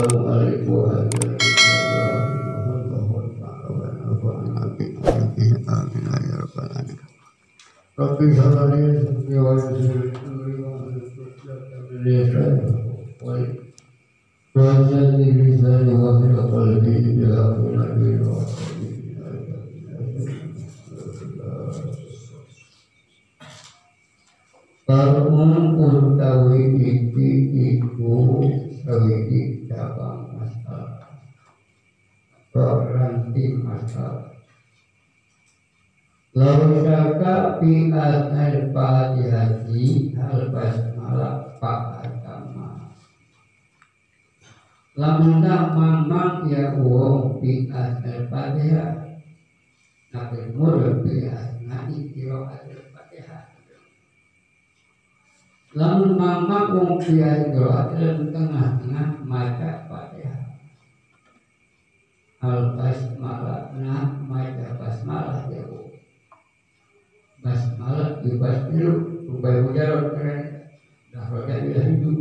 Assalamualaikum warahmatullahi wabarakatuh. Rabbi sholli wa Karun utawi iki iku sawiji cabang masalah ranting masalah lausaka fi al-fatihati al-basmalah fa'atama lamun mamang ya wong fi al-fatihah nabi murad fi al-nadi kiro al-fatihah lamun mamang wong fi al-fatihah tengah-tengah maca fatihah al-basmalah nah maca basmalah ya wong basmalah dibas dulu ubah mujarab keren dah roda bila hidup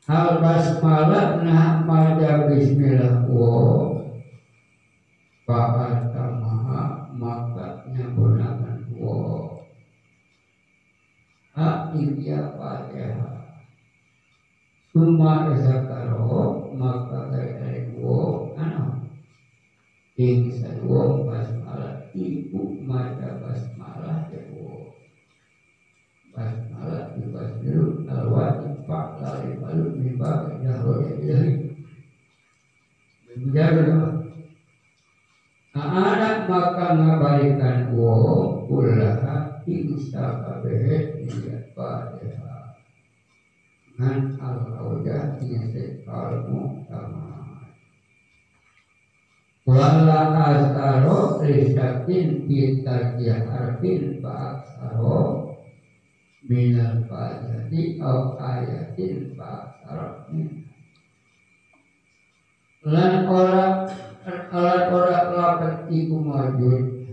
hal basmalah nah maja bismillah wa fa'atamaha maka nyempurnakan wa ha'idya fatihah summa zakaro maka dari wa anak ingsan wa basmalah ibu maca basmalah dewo basmalah dibasmilu alwati pak lari balu mimba jahro ilahi menjaga anak maka ngabalikan wo kullaha insa kabehe niat padha ngan al-audah niat kalmu sama wala astaro risakin kita harfin ba'aksaro minal fajati au ayatin ba'aksaro lan ora lapet iku mawjud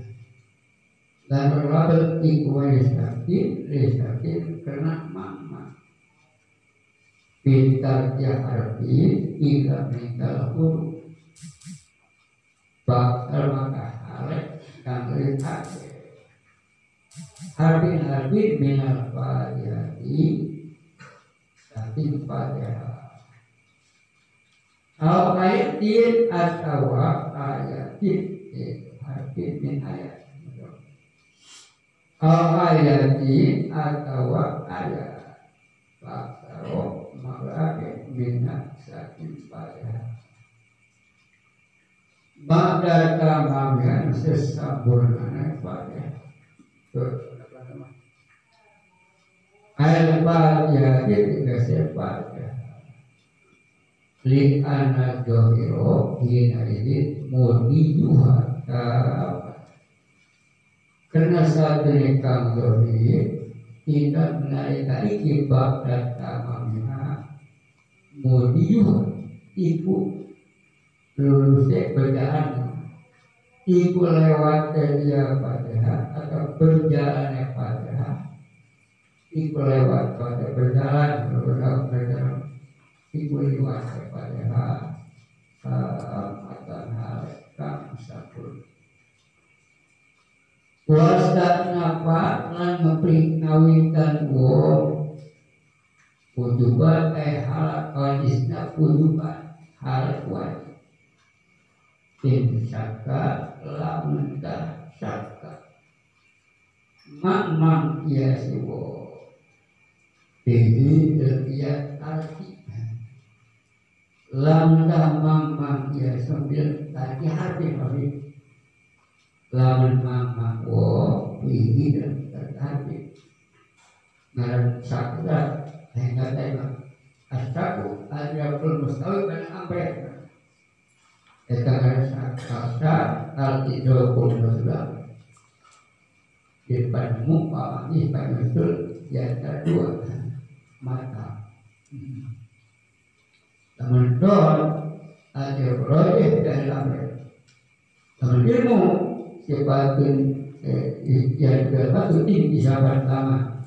lan ora lapet iku risakin kena mama kita harfin ila minal huruf bakal maka halek kang lihat harfin minal fatihati saking fatihah au ayatin atau ayatin harfin min ayat au ayatin atau ayat bakal maka minat saking fatihah Ba'da tamamian sesempurnanya fatihah. Al-fatihah itu fatihah. Li anna dohiro hina ini mudijuha karena saat ini kang dohir tidak menaikkan iki ba'da tamamian mudijuha ibu lulusnya berjalan iku lewat dia fatihah atau berjalannya fatihah iku lewat pada berjalan iku lewat fatihah salamatan halekam sabun wasta napa lan ngawinkan wong kuduban halak wajisna kuduban halak wajib insaka lamun dah saka mamang ya siwo bihi terbiat arti lamun dah mamang ya sambil tadi hati hari lamun mamang wo bihi dan terhati ngaran sakda hingga tema astaku ada belum mustahil dan ampe Etakan saksa al-tidul kulmuslah di depanmu pamani panusul yaitu dua mata teman-teman ada proyek dalam teman ilmu siapapun yang berpatu tinggi sahabat lama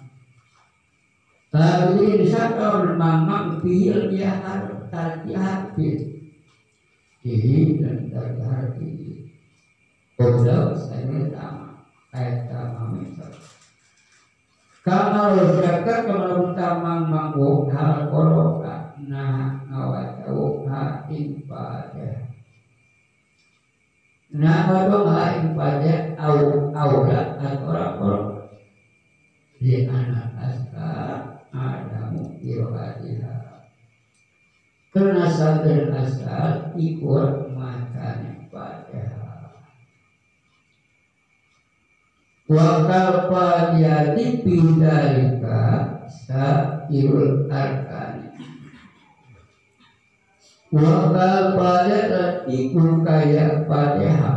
Tapi insyaAllah memang bil dia harus tadi hati ini dan tadi hati kalau saya sama misal kalau zakat kalau utama manggung hal koroka nah ngawajau hain pada nah kalau hain pada aula atau orang di anak asal adamu irohatiha karena sadar asal ikut makan pada wakal padiati bidalika sairul arkani wakal padiati kaya padeha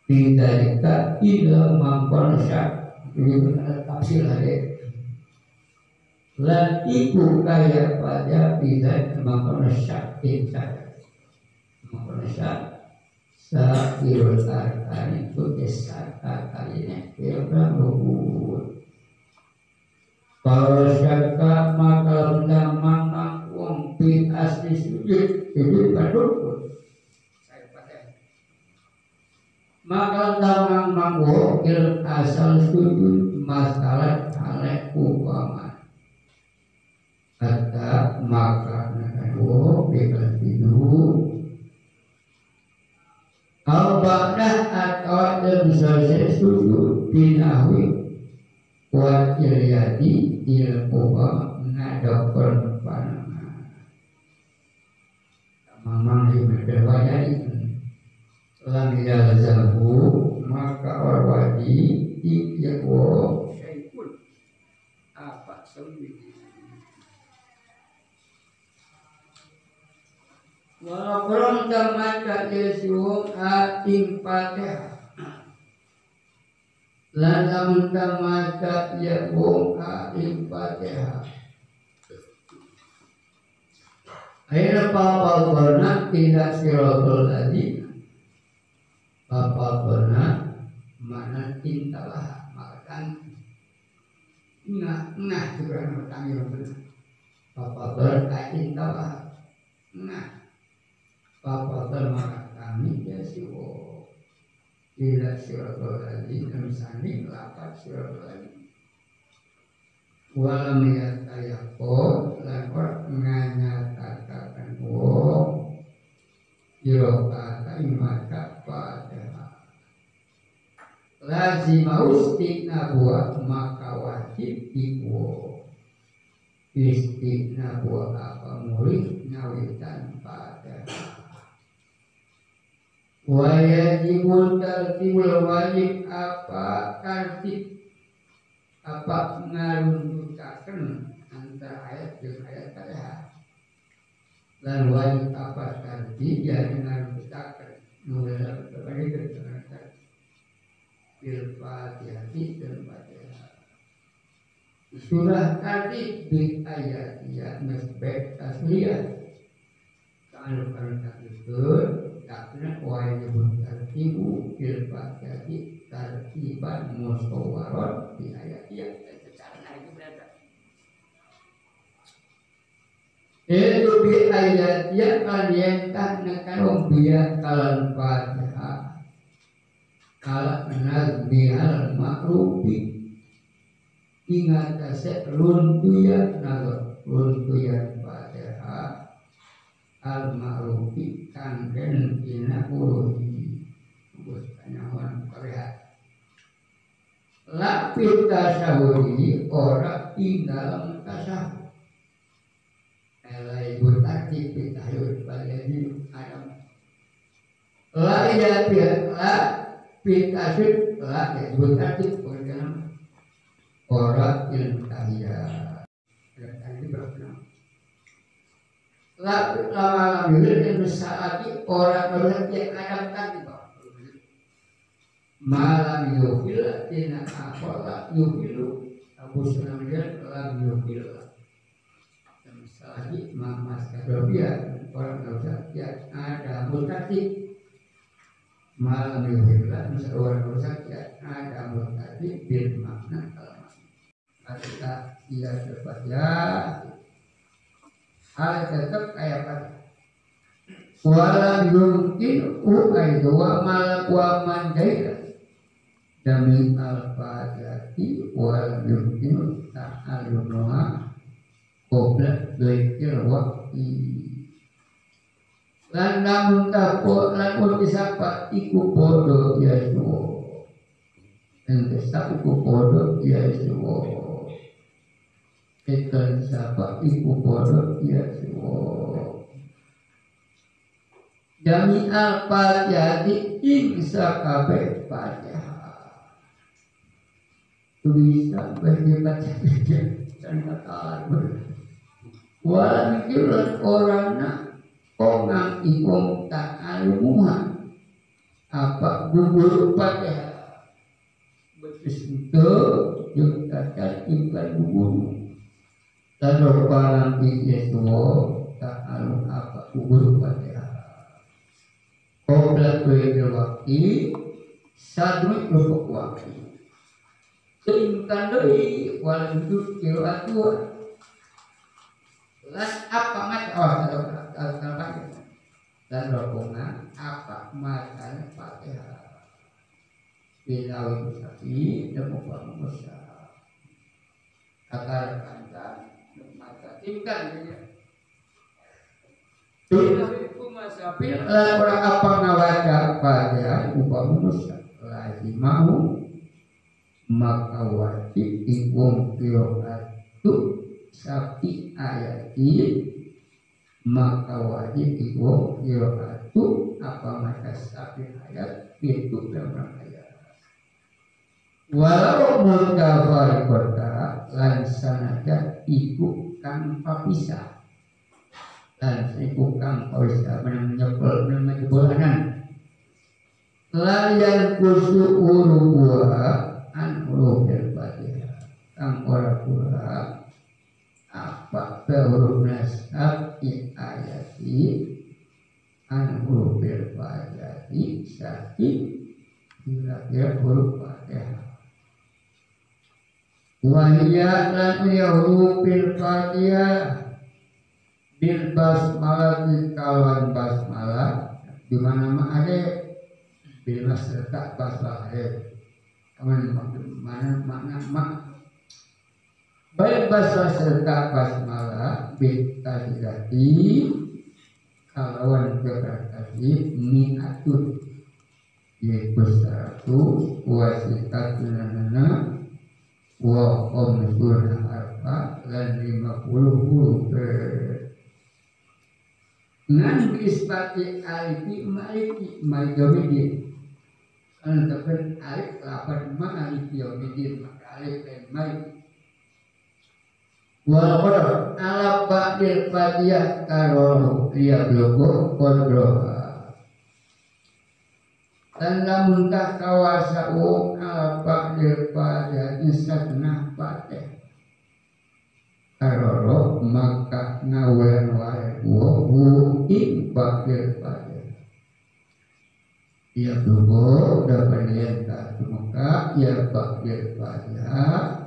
bidalika ila mangkonsyak ini benar tafsir hari lan iku kaya pada bisa mengkoneksyak sairul arkani itu desaka kalinya kira luhur kalau syaka maka undang wong pi asli sujud itu kadukun maka undang mangwokil asal sujud masalah alek upama kata maka nakadwo bebas tidur al-ba'dah atau dalam selesai sujud binahwi wa ilyadi ilmuwa ngadokon panama mamang dimerdewayai lam yalzahu maka orwadi iyawo syaikun apa sembih walaupun termaca Yesus ating Fatihah lan amun termaca Yesus ating Fatihah akhirnya papa pernah tidak sirotol tadi papa pernah mana tintalah makan nah juga makan yang benar papa pernah tintalah nah Papa terima kami ya siwo tidak siratul lagi dan sani lapat siratul lagi walam yatayako lakor nganyatakan wo jirokata imata pada lazima ustikna buat maka wajib iwo istikna buat apa murid ngawitan pada wajibul tertibul wajib apa tertib apa ngaruntukaken antara ayat dengan ayat tadi dan wajib apa tertib yang ngaruntukaken mulai dari keterangan bil fatihati dan fatihah surah tadi di ayat yang mesbek tasliyah kalau itu karena wajib tertibu fil fatihati tertiban musyawarah di ayat yang secara itu berada itu di ayat yang kalian tanyakan biar kalan fatihah kalau benar biar makrubi ingat kasih runtuyan naga runtuyan fatihah al-ma'rufi kanggen ina uruhi bos tanyawan korea lapit tasawuri ora tinggal tasawur elai butati pitayur baladi adam la ya la pitasud la ya butati organ ora ilmu tahiyah dan berapa lama-lama yang saat ini orang yang adaptasi malam yufil tina akola yufilu Abu Sunamir lam yufil saat ini Mas Kadobia orang Al-Satya ada mutati malam yufil misalnya orang Al-Satya ada mutati bil makna kalau kita ia terbaca hal tetap kayak apa walam yumkin dua malak wa mandaira dami al-fatihati walam yumkin ta'alunuha qobla baikil waqti lan namun tapo lan disapa iku podo ya suwo dan disapa iku podo ya suwo kita disapa iku podo ya suwo jami al-fatihati ingsa kabeh fatihah bisa berdebat dan kata walau kiran orangna orang ikum ta'alumuha apa gugur fatihah betis itu yang kata imkan gugur dan orang itu ta'alum apa gugur fatihah qobla baikil waqti sadru rukuk waqti seingkan doi wal hidup kiroatu lan apa macam dan rombongan apa makan fatihah bilawi musafi dan musa akar kandang mata tinggal dia bilawi musafi lan orang apa ngawaca fatihah musa lagi mau maka wajib ikum kiroatu sapi ayati maka wajib ibu kiroatu apa maka sapi ayat itu dalam ayat walau mutafar kota lansanaja iku kang papisah dan iku kang papisah menyebulanan layan kusu urubuah an huruf al-fatihah kang ora pula apa huruf nasab di ayati an huruf al-fatihah sakit kira-kira huruf fatihah wahia lan huruf al-fatihah bil basmalah di kawan basmalah di mana ada bil serta basmalah mana baik bahasa serta basmalah bitadilati kalawan keberkati minatun yaitu 100 wasitatulana wa omsurna arba dan 50 huruf ngan bispati alifi maliki antakan alif lapan alif yaumidin maka alif dan malik wal qadar ala ba'dil fatihah karoro dia blogo kodroha dan lamun tak kawasau ala ba'dil fatihah insatnah fatih karoro maka ngawen wae wo ing ba'dil fatihah ia blogo dapat lihat maka ia ba'dil fatihah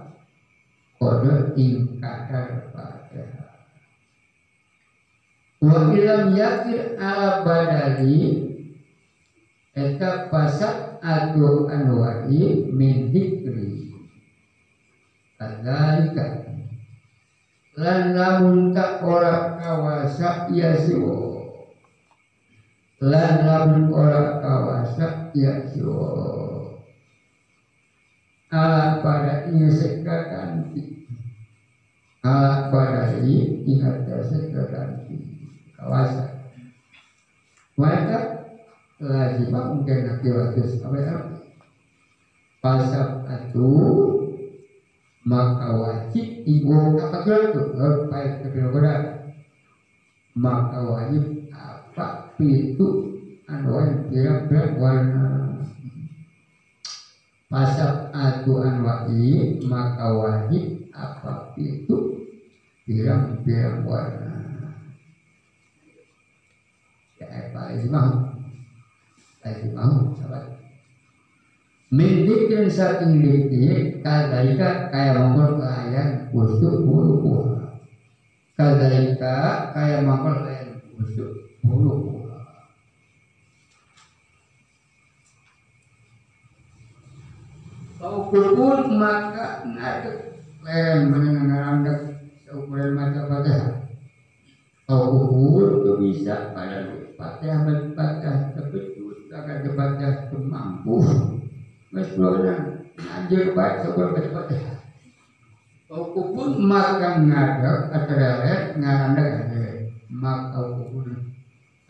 kode ingkar fatihah wa ilam yakir ala badali eta pasat adu anwai min dikri kadzalika lan lamun tak ora kawasa yasiwo lan lamun ora kawasa yasiwo ala pada ia sekakanti ala pada ingat sekakanti kawasan mereka lazimah mungkin nanti waktu sampai pasal itu maka wajib ibu apa itu baik kebenaran maka wajib apa itu anwan kira-kira warna pasal aduan wajib maka wajib apa itu pirang-pirang warna ya apa lagi mau sahabat Mendikin saking dikit kadalika kaya mangkol kayan kusuk bulu kadalika kaya mangkol kayan kusuk bulu kau kupun maka ngadek len menengarandak seukuran mata pada kau kupun itu bisa pada patah tapi akan kepada mampu mesbronan anjir baik seberapa kau pun makan ngadak atreret ngarandak mak kau pun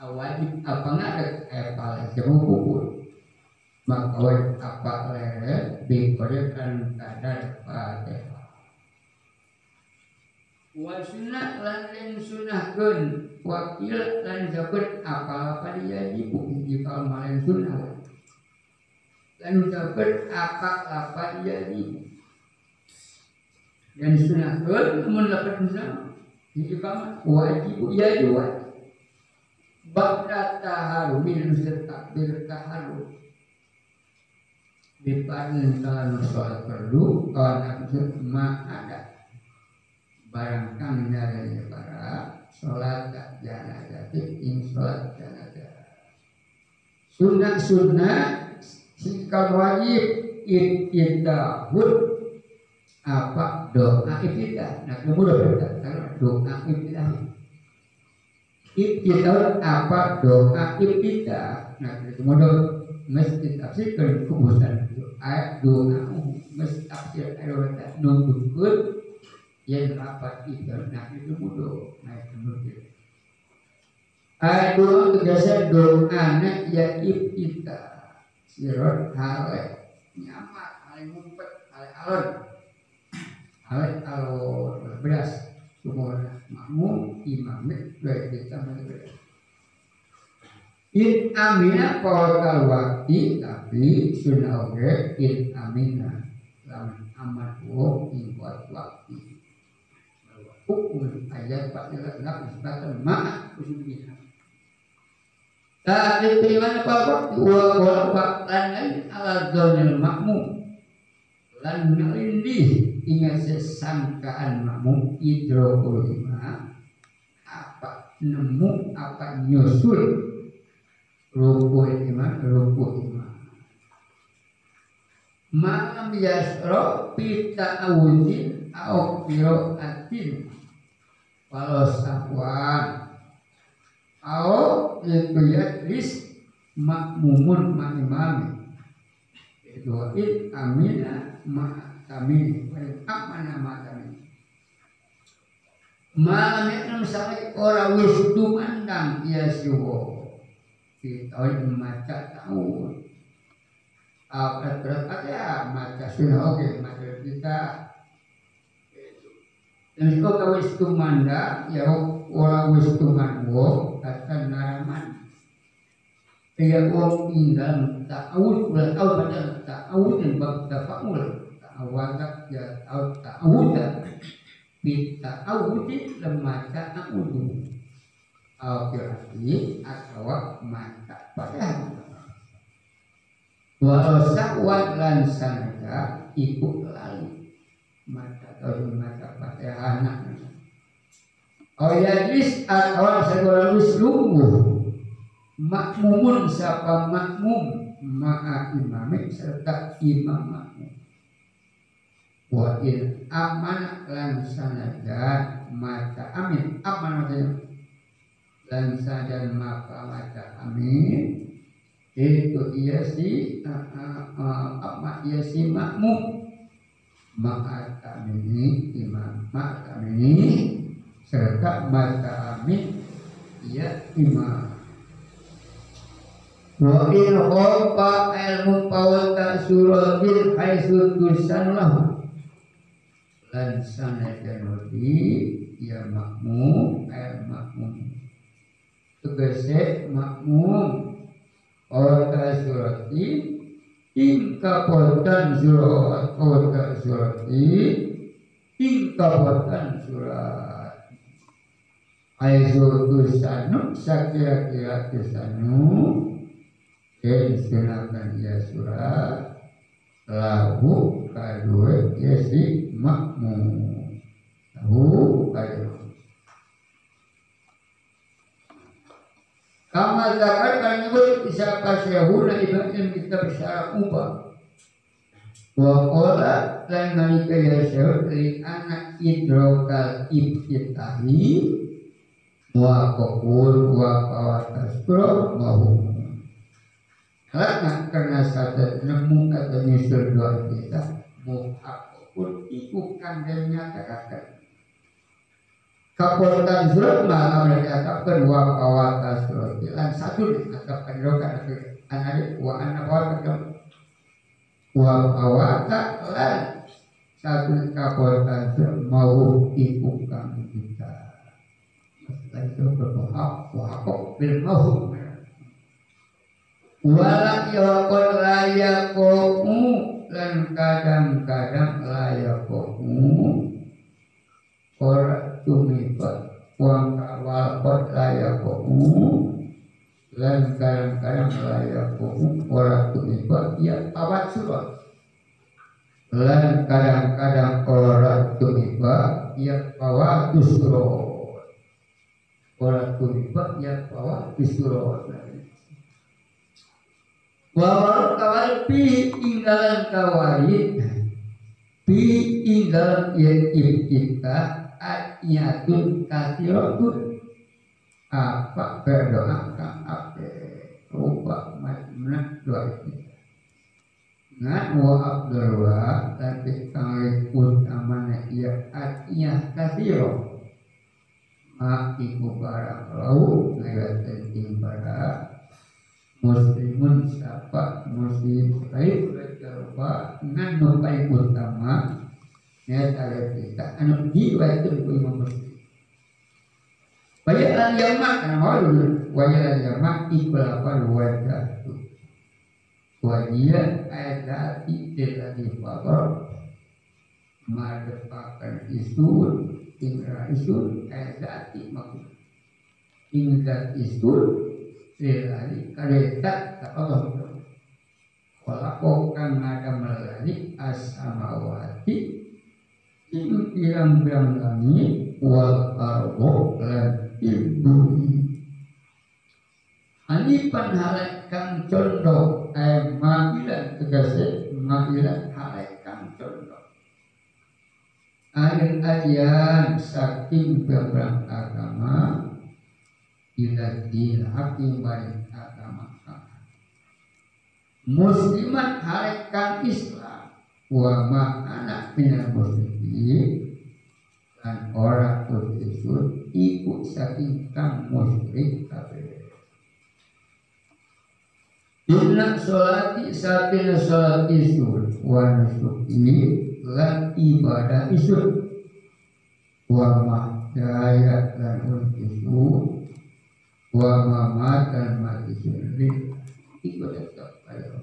wajib apa ngadak epal semua pun mak wajib apa leret dikorekan kadar pada wasunah lan sunahkeun wakil lan jabat apa dia jika malen sunah lan jabat apa dia dan sunahkeun mun dapat sunah jika wajib ya dua ba'da taharumi takbir taharum dipanen kalau soal perlu kalau ma ada barang kang dari para sholat janazah ing sholat janazah sunnah sikal wajib ittidahud apa doa ibtidah nah kemudian doa ibtidah ittidahud apa doa ibtidah nah kemudian mesti tafsirkan khususan ayat doa mesti tafsir ayat nunggukeun yang rapat itu nah itu mudah naik kemudian doa tegasnya doa anak ya ibtida sirot hale nyamak hale ngumpet hale alon beras semua makmum imamnya baik kita beras in amina kawal waktu tapi sunnah oke in amina lawan amat wong ing waktu hukum ayat 46 disebutkan ma'a usulnya. Tak diterima apa wa lan ala dzonil makmum lan ngalindih ingat sesangkaan makmum idrokulima apa nemu apa nyusul rukuh imam malam yasro pita awudin au qiraatin walau sahwan au itu yadlis makmumun ma'imami itu amina ma'tamini amana ma'tamini malam itu misalnya orang wis dumandang ya siwo kita maca tahun berat ya maca sunnah oke maca kita dan jika kau istumanda ya orang istumanwo kata naraman dia orang tinggal ta'awud ulah tahu baca ta'awud dan bab tafa'ul ta'awadak ya ta'awudah bita'awud lemaca ta'awudu al-qirati atau mata pada walau sakwat lan sanada ikut lalu mata atau mata pada anak oyadis atau segala lumbuh makmumun sapa makmum ma'a imamik serta imam makmum wa in aman lan sanada mata amin aman lan sanada mata amin itu ia si ia si makmum maka tamini imam maka tamini serta mata amin ia imam wa in khafa ilmu pawata suratil haitsu tusanlah lan sanadan wadi ia makmum makmum tegese makmum Kota surati ingkapotan surat kota surati ingkapotan surat aizu tusanu sakira-kira tusanu dan silakan ya surat lahu kadue yesi makmum lahu kadue kama zakat kan nyebut bisa kasyahuna ibadah kita bisa ubah wa qala lan nalika yasyaud li anak idrokal ibtitahi wa qul wa qawatasro mahu karena sadar nemu atau nyusul doa kita muhakun iku kandang nyatakan kapotan surat malah mereka katakan wa kawatas surat lan satu dikatakan rokan anak wa anak wa kawata lan satu kapotan surat mau iku kang kita maksudnya itu berhak wa bil mau walak yaqul layakomu lan kadang-kadang layakomu ora tumibat wang walakot layakomu lan kadang-kadang layakomu ora tumibat ya awat surat lan kadang-kadang ora tumibat ya awat surat ora tumibat ya awat surat wawal kawal pi inggalan kawalit pi inggalan yatim kita ayatun kasiratun apa berdoa kang ape rupa macamna doa kita ngan wa abdullah tapi kang utamana ia atiyah kasiro ma iku barang lau ngayatin timbara muslimun siapa muslim baik berjawab dengan baik utama ya tarikh kita anu jiwa itu imam muslim bayalan yamak karena malu bayalan yamak ikhlas wajah wajah ayat tidak dipakar madepakan isu tinggal isu ayat maksud tinggal isu selali karetat tak Allah walaupun ada melalui as-samawati itu pirang-pirang langit wal ardo lan bumi anipan halek kang condong ma'ilan tegese ma'ilan halek kang condong ayat saking beberapa agama iladil hakim baik agama muslimat halekan Islam wa ma'ana minal muslimin dan orang berjusur ikut saking kang musyrik kabeh inna sholati satina sholat isul wa nusuki lan ibadah isul wa mahdaya lan isul wa mamat dan mati sendiri ikut tetap pada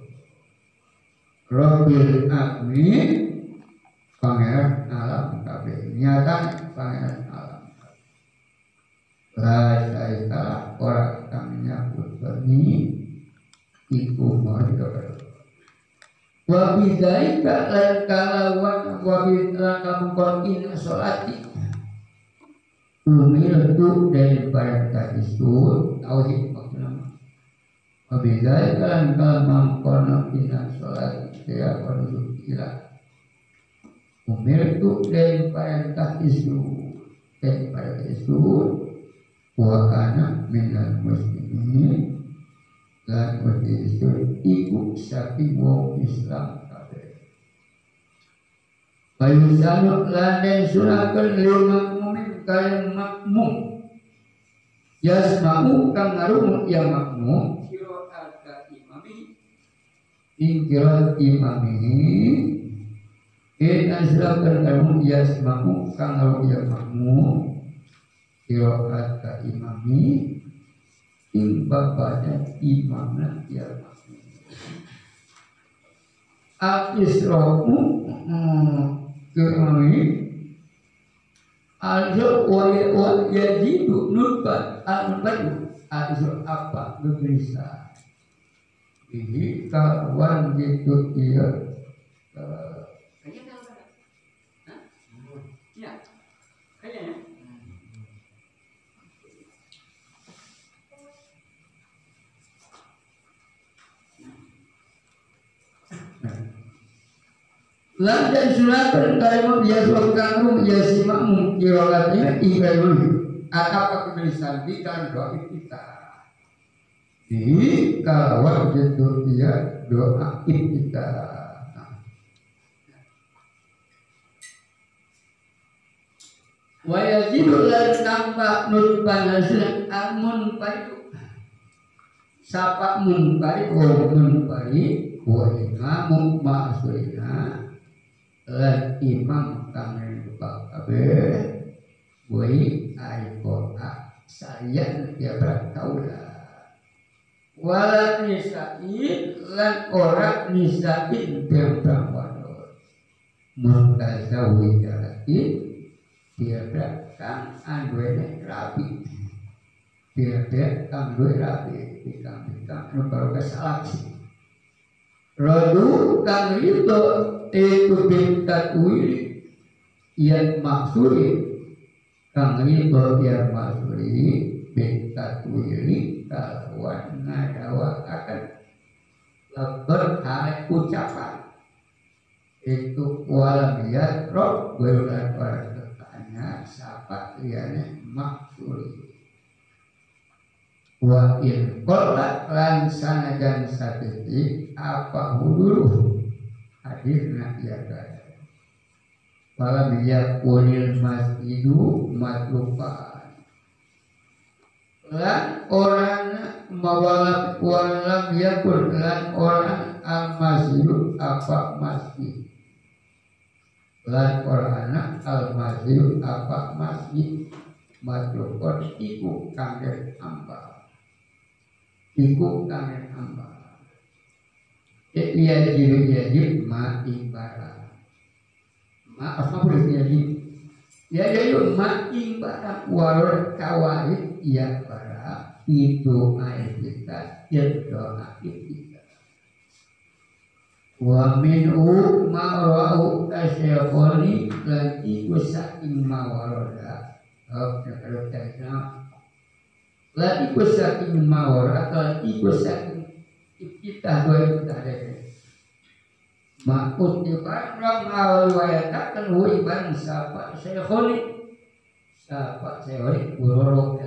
Rabbil Alamin pangeran alam kabeh nyata pangeran alam la ilaha orang kang nyambut bani iku maha wa bidzalika lan kalawan wa bidzalika mungkin salati umil itu daripada itu tauhid maksudnya. Apabila kalian mengkono bina sholat saya perlu kira. Umil itu daripada itu wa ana minal muslimin lan itu iku sapi wong Islam kabeh. Bayusanu lan den sunahkeun lima kalian makmum yasma'u kang ngarung ya makmum qira'at imami ing qira'at imami asrakan ngarung yasma'u kang ngarung ya makmum qira'at imami ing bapaknya imamna ya makmum al-isra'u qira'at Aljo wa yajidu nutban al-badu aljo apa berbisa ini kawan gitu dia ya. Lanjut sunatan kalimah biasa kangrum biasa makmum kirolatnya ibadah atau penulisan di kan doa kita di kalau itu dia doa kita wajibul tanpa nurban hasil amun pariku sapa mun pariku mun pari wa imam ma'sulina lan imam kang kabeh woi aikota saya dia bertaula wala nisain lan ora nisain bebang wadon mutazawi jalatin tiada kang anduene rapi tiada kang duwe rapi bikang baru kesalaki rodu kang itu bintat wili yang maksudi kang riba yang maksudi bintat wili kawan ngadawa akan berhari ucapan itu walamiat roh berulang pada ketanya siapa liane maksudi wa in qala lan sanajan satiti apa huduru hadirna ya kada walam yakunil masjidu matlupan lan orang walam yakun lan orang al masjidu apa masjid lan orang al masjidu apa masjid matlupan iku kangge amba iku kangge amba yajib ma ibarat ma apa boleh yajib ma ibarat warur kawaid ya para itu ayat kita doa kita wa minhu ma'ra'u asyafoni lan iku saking mawaroda kalau kita lan iku saking mawaroda lan iku saking kita doa kita ada makut ibarat orang awalwayatakan ibarat siapa saya kholi siapa saya kholi burorok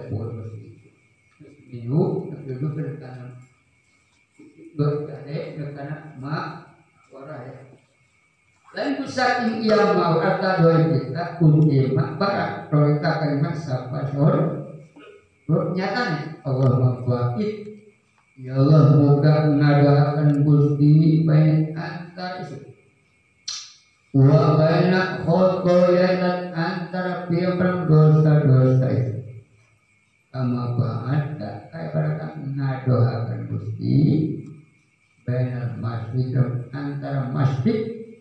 minggu duduk berkanan berkanan mak warai lain kusaking ia mau kata doa kita kunci mak barat kita kalimat siapa sore nyatanya Allah membuat ya Allah moga ngadakan Gusti baik antar isu wa baina khotoya dan antara pirang dosa-dosa itu kama ba'ada kaya pada ngadoakan Gusti baina masjid antara masjid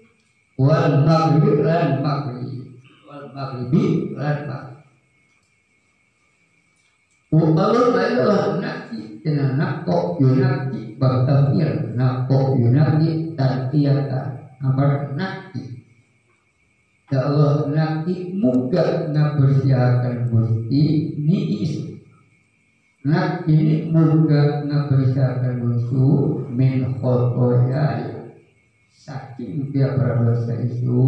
wal maghrib lan maghrib wal maghribi lan maghrib Allah adalah naki dengan nakok yunaki bertafsir nakok yunaki tartiyata amar naki ya Allah naki muka ngabersiakan Gusti ni isu naki muka ngabersiakan Gusti min khotoya saking dia berdosa isu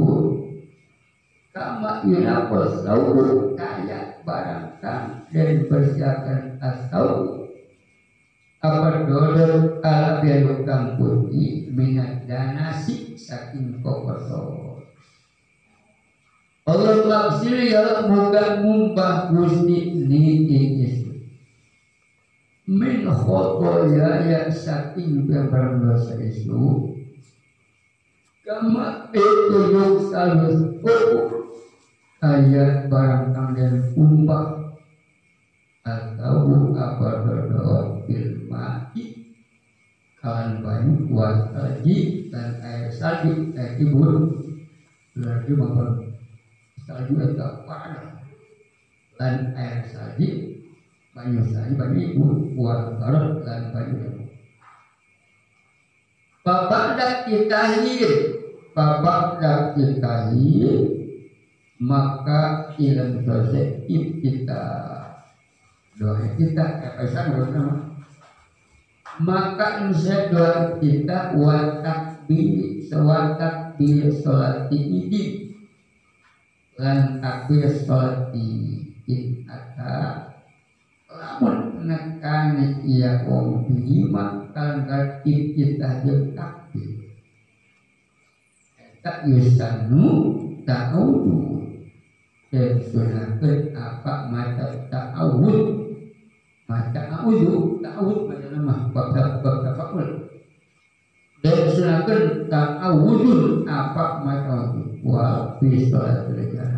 kama yunakos sauru kaya barangkan dan persiapan asau apa dodol ala biarukang putih minat danasi saking kokoso Allah maksir ya moga mumbah Gusti ni isu min khotoya yang saking dia berdosa isu kama itu yung salus ayat barang dan umpah atau apa berdoa filmati kalan banyu kuat salji dan air salju air tibur berarti maupun salju atau panas dan air salji banyu ibu kuat barang dan banyu ibu bapak dak kitahir maka ilang dosa kita doa kita kepesan nama maka insya doa kita watak bi sholat idi lan takbir sholat idi atau lamun nekani iya wong bima kanggo kita jeung takbir tak yusanu ta'awud dan sunahkan apa mata ta'awud mata ta'awud macam nama bab fakul dan sunahkan ta'awudun apa mata wa fi sholat jenazah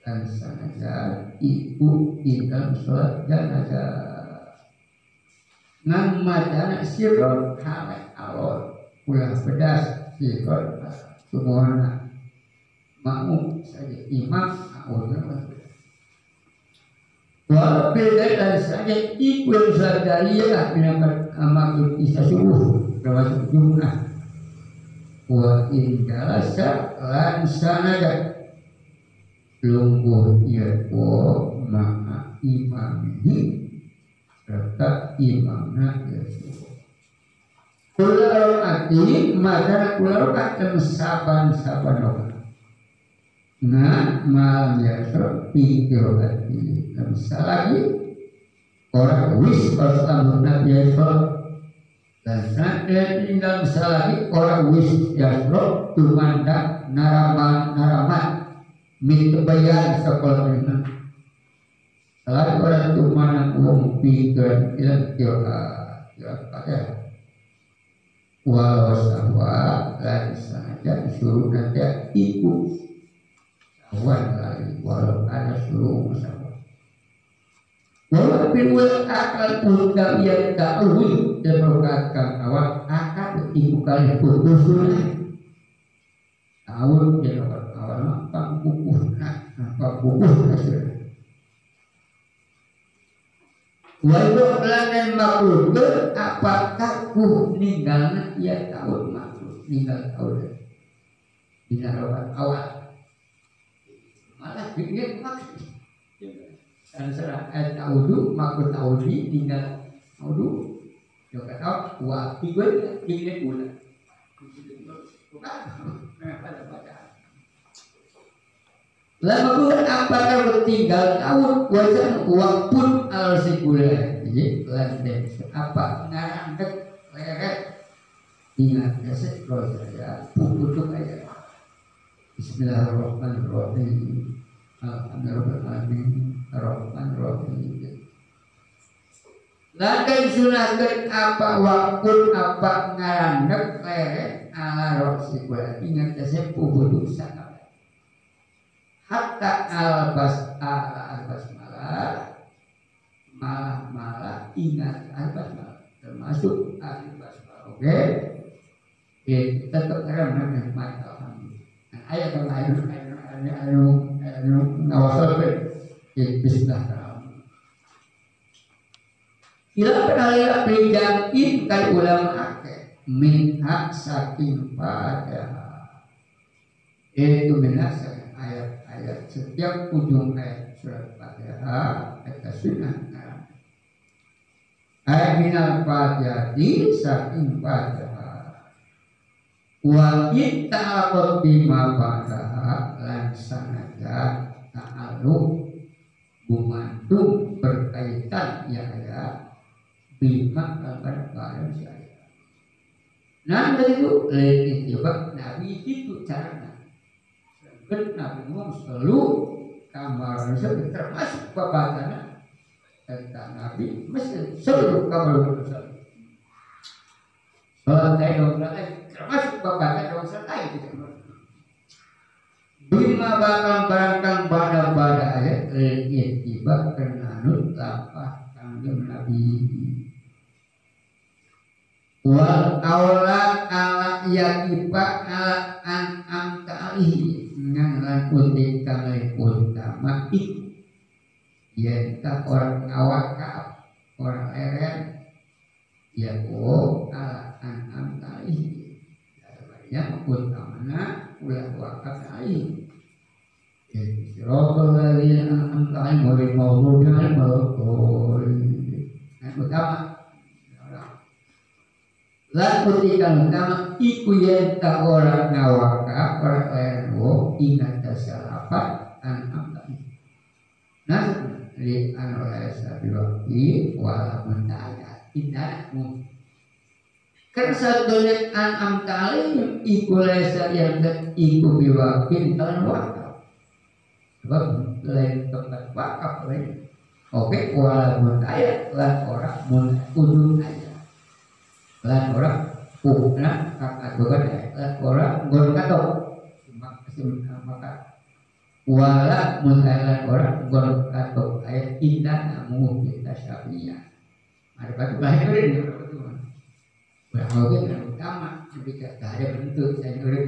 dan sanadar ibu di dalam sholat jenazah nang mata sirr halal awal ulah pedas sirr semuanya mau saja imam awalnya walau beda dan saja ikut sadariah binatang amal isa subuh termasuk jumlah wa indalasa lan sanada lungguh ia wa ma'a imamihi serta imamna Yesus kula arti maka kula akan saban-saban orang nah malam Yesus pikir hati dan lagi orang wis pertama Nabi Yesus dan nanti tinggal lagi orang wis Yesus tumanda naraman mitebayan sekolah ini selain orang tumanda umum pikir kira pada walau sahwa dan saja disuruh nanti ikut awan lagi walau ada suruh masalah walau pilih akal undang yang tak unik dan berkatakan awak akan ibu kali putusnya tahun yang awal nampak bukuh hasil walau pelanggan makhluk apakah ninggalnya ia tahun makhluk ninggal tahun dinarawan awal malah pikir maksud dan serah ta'udu makhluk ta'udi tinggal ta'udu juga tahu wah pikir pikir pula lalu apakah bertinggal tahun wajan uang pun al sekuler jadi landai apa ngarandek leret ingat kasih kalau saya tutup aja Bismillahirrahmanirrahim Alhamdulillahirrahmanirrahim Ar-Rahmanirrahim Lakan sunahkan apa wakun apa ngarandek leret ala roksi kula ingat kasih puhudu sangat hatta albas malah ingat albas malah termasuk albas malah oke tetap karena mata ayat yang ngawasan bismillah ila penalila pejangin kali ulama akeh minhak saking pada itu minasa ayat setiap ujung ayat surat Fatihah ayat sunnah ayat minal Fatihah di saking Fatihah wa ta'alluq bima Fatihah lan sanaja ta'alluq gumantung berkaitan ya bima kabar barang saya nanti itu lagi coba Nabi itu caranya Nabi Muhammad selalu kamar termasuk babatannya tentang Nabi mesti selalu kamar sholat termasuk babatan dong selesai bima bakal barangkang pada ayat tiba kenanut lapah kangjeng Nabi wal awla ala yakiba ala an ta'alihi ngan kutik kang utama itu ya orang awak orang eren ya ala an ta'alihi banyak utamana ulah wakaf ta'alihi Siratal ladzina an'amta 'alaihim ghairil maghdubi 'alaihim waladdallin. Yang pertama, lan utikan utama iku yen ta ora ngawaka ora layan wo ingat tasalapat an'amta. Nah, li anoleh sabiwaki wala mentaya indahmu. Karena sadolet an'amta 'alaihim iku lesa yang iku biwakin talan wakaf. Sebab lain tempat wakaf lain. Oke, wala mentaya lan ora mun udun aja. Lan ora pukna kakak dogan lan ora nggon katok. Maka wala mutailan orang gol katok ayat indah namu kita syafiyah. Ada batu bahirin ya betul. Berapa yang utama ketika ada bentuk saya urip.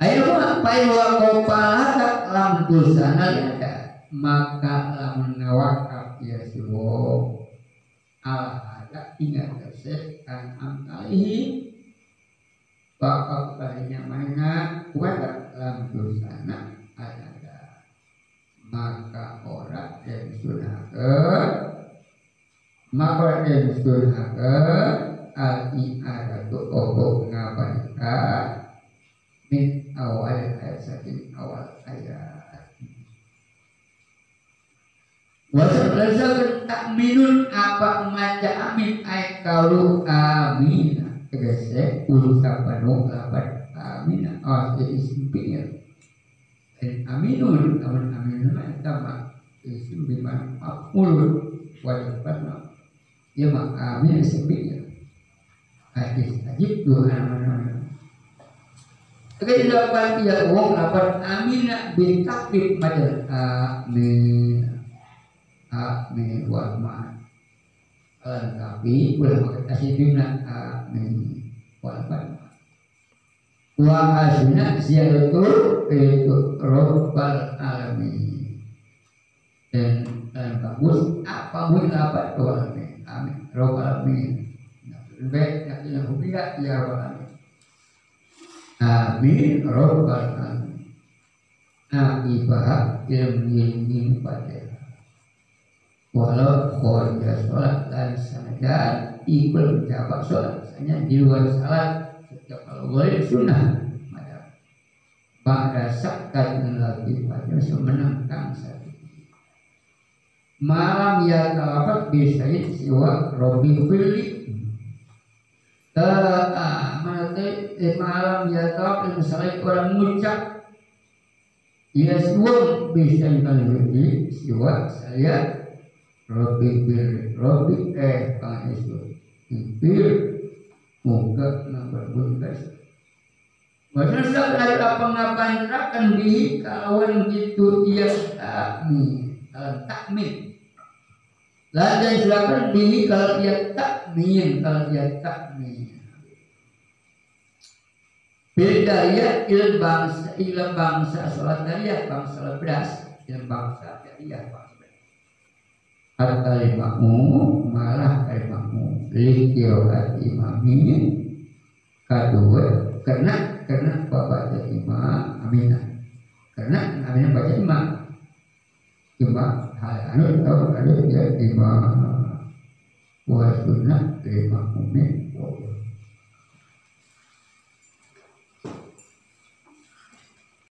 Ayo apa kopalaka lam dosana ada maka lam nawakaf ya suwo al ada ingat kesek kan amtalihi bakal banyak mana kuat dalam dosana ada maka orang yang sunahkan maka yang sunahkan al-i ada tu obok ngapaika min awal ayat saking awal ayat wasaklasakan tak minun apa maca amin ay kalu amin tegese ucapan lapan amin jadi isim fi'il dan aminun amin sama isim biman maf'ul wajiban ya mak amin isim fi'il hadis ajib doa mana kedapat ya wong lapan amin bin takbir madal amin wa ma tapi boleh pakai tasbihna amin walaupun wa asna ziyadatul itu rabbal alamin dan bagus apa pun apa alamin amin rabbal alamin baik yang hubiya ya rabbal alamin amin rabbal alamin ibah ilmin pada walau khorja sholat dan saja ikut menjawab sholat misalnya di luar sholat setiap kalau boleh sunnah pada sakat lagi pada semenangkan satu malam ya talabat bisa siwa robi pilih malam ya talabat misalnya orang mengucap ya siwa bisa dikali siwa saya Robi Kang Yesus impir muka nomor buntas. Maksudnya sudah ada pengapain akan di kawan gitu ia takmin. Lalu silakan di kalau ia takmin Beda ya ilmu bangsa sholat dari bangsa beras ilmu bangsa dari bangsa kalimatmu malah kalimatmu likiokat imami kedua karena baca imam aminah karena aminah baca imam cuma hal anu ya imam wa sunnah imam mu'min